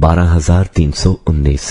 12319।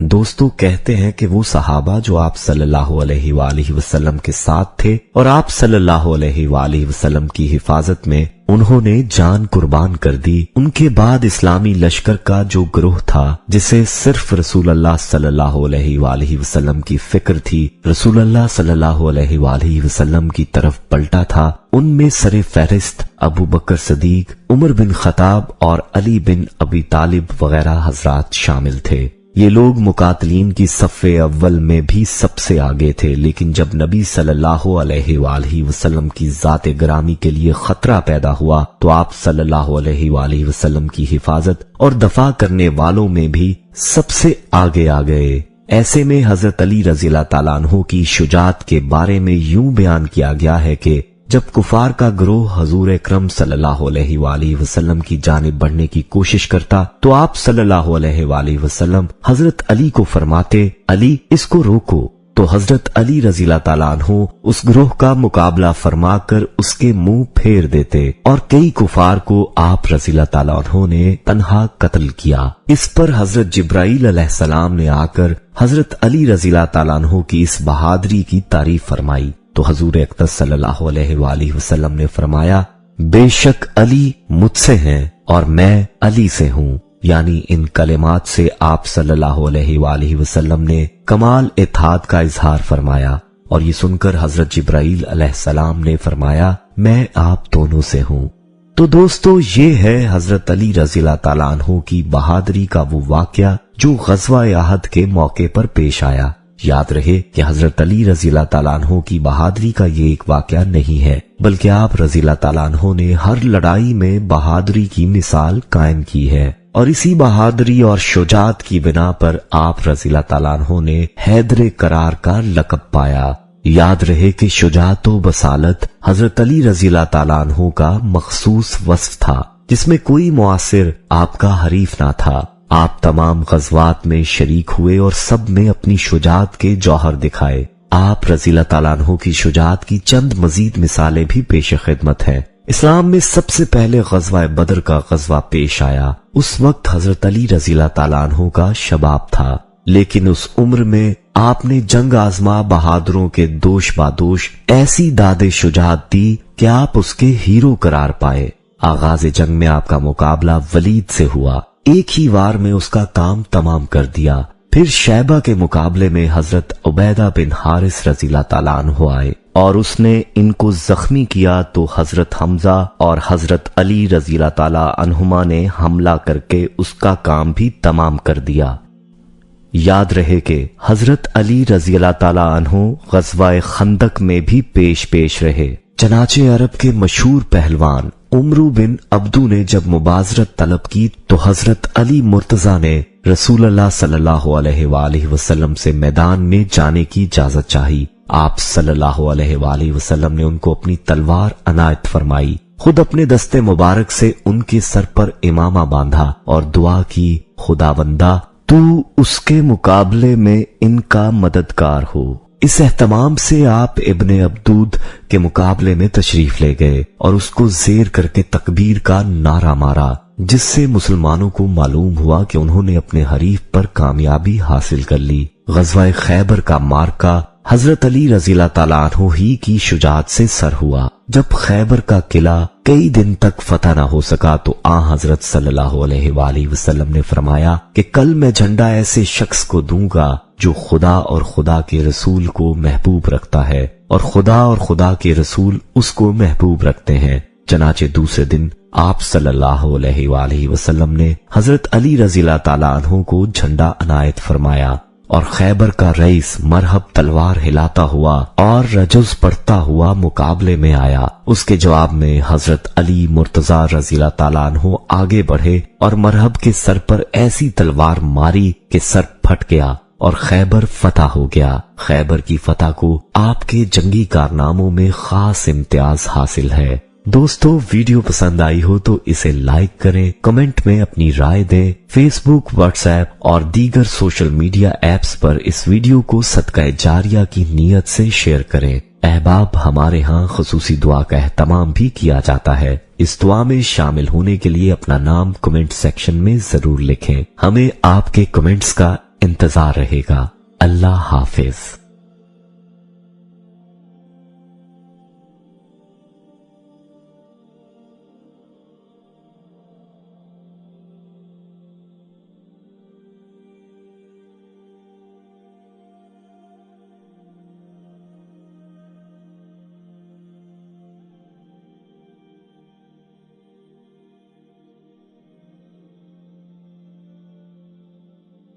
دوستو کہتے ہیں کہ وہ صحابہ جو آپ صلی اللہ علیہ وآلہ وسلم کے ساتھ تھے اور آپ صلی اللہ علیہ وآلہ وسلم کی حفاظت میں انہوں نے جان قربان کر دی، ان کے بعد اسلامی لشکر کا جو گروہ تھا جسے صرف رسول اللہ صلی اللہ علیہ وآلہ وسلم کی فکر تھی، رسول اللہ صلی اللہ علیہ وآلہ وسلم کی طرف پلٹا تھا، ان میں سر فہرست ابو بکر صدیق، عمر بن خطاب اور علی بن ابی طالب وغیرہ حضرات شامل تھے۔ یہ لوگ مقاتلین کی صف اول میں بھی سب سے آگے تھے، لیکن جب نبی صلی اللہ علیہ وآلہ وسلم کی ذات گرامی کے لیے خطرہ پیدا ہوا تو آپ صلی اللہ علیہ وآلہ وسلم کی حفاظت اور دفاع کرنے والوں میں بھی سب سے آگے آ گئے۔ ایسے میں حضرت علی رضی اللہ تعالیٰ عنہ کی شجاعت کے بارے میں یوں بیان کیا گیا ہے کہ جب کفار کا گروہ حضور اکرم صلی اللہ علیہ وآلہ وسلم کی جانب بڑھنے کی کوشش کرتا تو آپ صلی اللہ علیہ وآلہ وسلم حضرت علی کو فرماتے، علی اس کو روکو، تو حضرت علی رضی اللہ تعالیٰ عنہ اس گروہ کا مقابلہ فرما کر اس کے منہ پھیر دیتے اور کئی کفار کو آپ رضی اللہ تعالیٰ عنہ نے تنہا قتل کیا۔ اس پر حضرت جبرائیل علیہ السلام نے آ کر حضرت علی رضی اللہ تعالیٰ عنہ کی اس بہادری کی تعریف فرمائی تو حضور اقدس صلی اللہ علیہ وآلہ وسلم نے فرمایا، بے شک علی مجھ سے ہیں اور میں علی سے ہوں، یعنی ان کلمات سے آپ صلی اللہ علیہ وآلہ وسلم نے کمال اتحاد کا اظہار فرمایا، اور یہ سن کر حضرت جبرائیل علیہ السلام نے فرمایا، میں آپ دونوں سے ہوں۔ تو دوستو یہ ہے حضرت علی رضی اللہ تعالیٰ عنہ کی بہادری کا وہ واقعہ جو غزوہ احد کے موقع پر پیش آیا۔ یاد رہے کہ حضرت علی رضی اللہ تعالیٰ عنہ کی بہادری کا یہ ایک واقعہ نہیں ہے، بلکہ آپ رضی اللہ تعالیٰ عنہ نے ہر لڑائی میں بہادری کی مثال قائم کی ہے، اور اسی بہادری اور شجاعت کی بنا پر آپ رضی اللہ تعالیٰ عنہ نے حیدر قرار کا لقب پایا۔ یاد رہے کہ شجاعت و بصالت حضرت علی رضی اللہ تعالیٰ عنہ کا مخصوص وصف تھا جس میں کوئی معاصر آپ کا حریف نہ تھا۔ آپ تمام غزوات میں شریک ہوئے اور سب میں اپنی شجاعت کے جوہر دکھائے۔ آپ رضی اللہ تعالیٰ عنہ کی شجاعت کی چند مزید مثالیں بھی پیش خدمت ہیں۔ اسلام میں سب سے پہلے غزوہ بدر کا غزوہ پیش آیا۔ اس وقت حضرت علی رضی اللہ تعالیٰ عنہ کا شباب تھا، لیکن اس عمر میں آپ نے جنگ آزما بہادروں کے دوش بادوش ایسی داد شجاعت دی کہ آپ اس کے ہیرو قرار پائے۔ آغاز جنگ میں آپ کا مقابلہ ولید سے ہوا، ایک ہی وار میں اس کا کام تمام کر دیا۔ پھر شیبہ کے مقابلے میں حضرت عبیدہ بن حارث رضی اللہ تعالیٰ عنہ آئے اور اس نے ان کو زخمی کیا تو حضرت حمزہ اور حضرت علی رضی اللہ تعالیٰ عنہما نے حملہ کر کے اس کا کام بھی تمام کر دیا۔ یاد رہے کہ حضرت علی رضی اللہ تعالیٰ عنہ غزوہ خندق میں بھی پیش رہے۔ چنانچہ عرب کے مشہور پہلوان عمرو بن عبدو نے جب مبازرت طلب کی تو حضرت علی مرتضیٰ نے رسول اللہ صلی اللہ علیہ وآلہ وسلم سے میدان میں جانے کی اجازت چاہی۔ آپ صلی اللہ علیہ وآلہ وسلم نے ان کو اپنی تلوار عنایت فرمائی، خود اپنے دستے مبارک سے ان کے سر پر امامہ باندھا اور دعا کی، خداوندہ تو اس کے مقابلے میں ان کا مددگار ہو۔ اس اہتمام سے آپ ابن عبدود کے مقابلے میں تشریف لے گئے اور اس کو زیر کر کے تکبیر کا نعرہ مارا، جس سے مسلمانوں کو معلوم ہوا کہ انہوں نے اپنے حریف پر کامیابی حاصل کر لی۔ غزوہ خیبر کا معرکہ حضرت علی رضی اللہ تعالیٰ عنہ ہی کی شجاعت سے سر ہوا۔ جب خیبر کا قلعہ کئی دن تک فتح نہ ہو سکا تو حضرت صلی اللہ علیہ وآلہ وسلم نے فرمایا کہ کل میں جھنڈا ایسے شخص کو دوں گا جو خدا اور خدا کے رسول کو محبوب رکھتا ہے اور خدا کے رسول اس کو محبوب رکھتے ہیں۔ چنانچہ دوسرے دن آپ صلی اللہ علیہ وآلہ وسلم نے حضرت علی رضی اللہ تعالیٰ عنہ کو جھنڈا عنایت فرمایا اور خیبر کا رئیس مرہب تلوار ہلاتا ہوا اور رجز پڑھتا ہوا مقابلے میں آیا۔ اس کے جواب میں حضرت علی مرتضیٰ رضی اللہ تعالیٰ عنہ آگے بڑھے اور مرہب کے سر پر ایسی تلوار ماری کہ سر پھٹ گیا اور خیبر فتح ہو گیا۔ خیبر کی فتح کو آپ کے جنگی کارناموں میں خاص امتیاز حاصل ہے۔ دوستو ویڈیو پسند آئی ہو تو اسے لائک کریں، کمنٹ میں اپنی رائے دیں، فیس بک، واٹس ایپ اور دیگر سوشل میڈیا ایپس پر اس ویڈیو کو صدقہ جاریہ کی نیت سے شیئر کریں۔ احباب، ہمارے ہاں خصوصی دعا کا اہتمام بھی کیا جاتا ہے۔ اس دعا میں شامل ہونے کے لیے اپنا نام کمنٹ سیکشن میں ضرور لکھیں۔ ہمیں آپ کے کمنٹس کا انتظار رہے گا۔ اللہ حافظ۔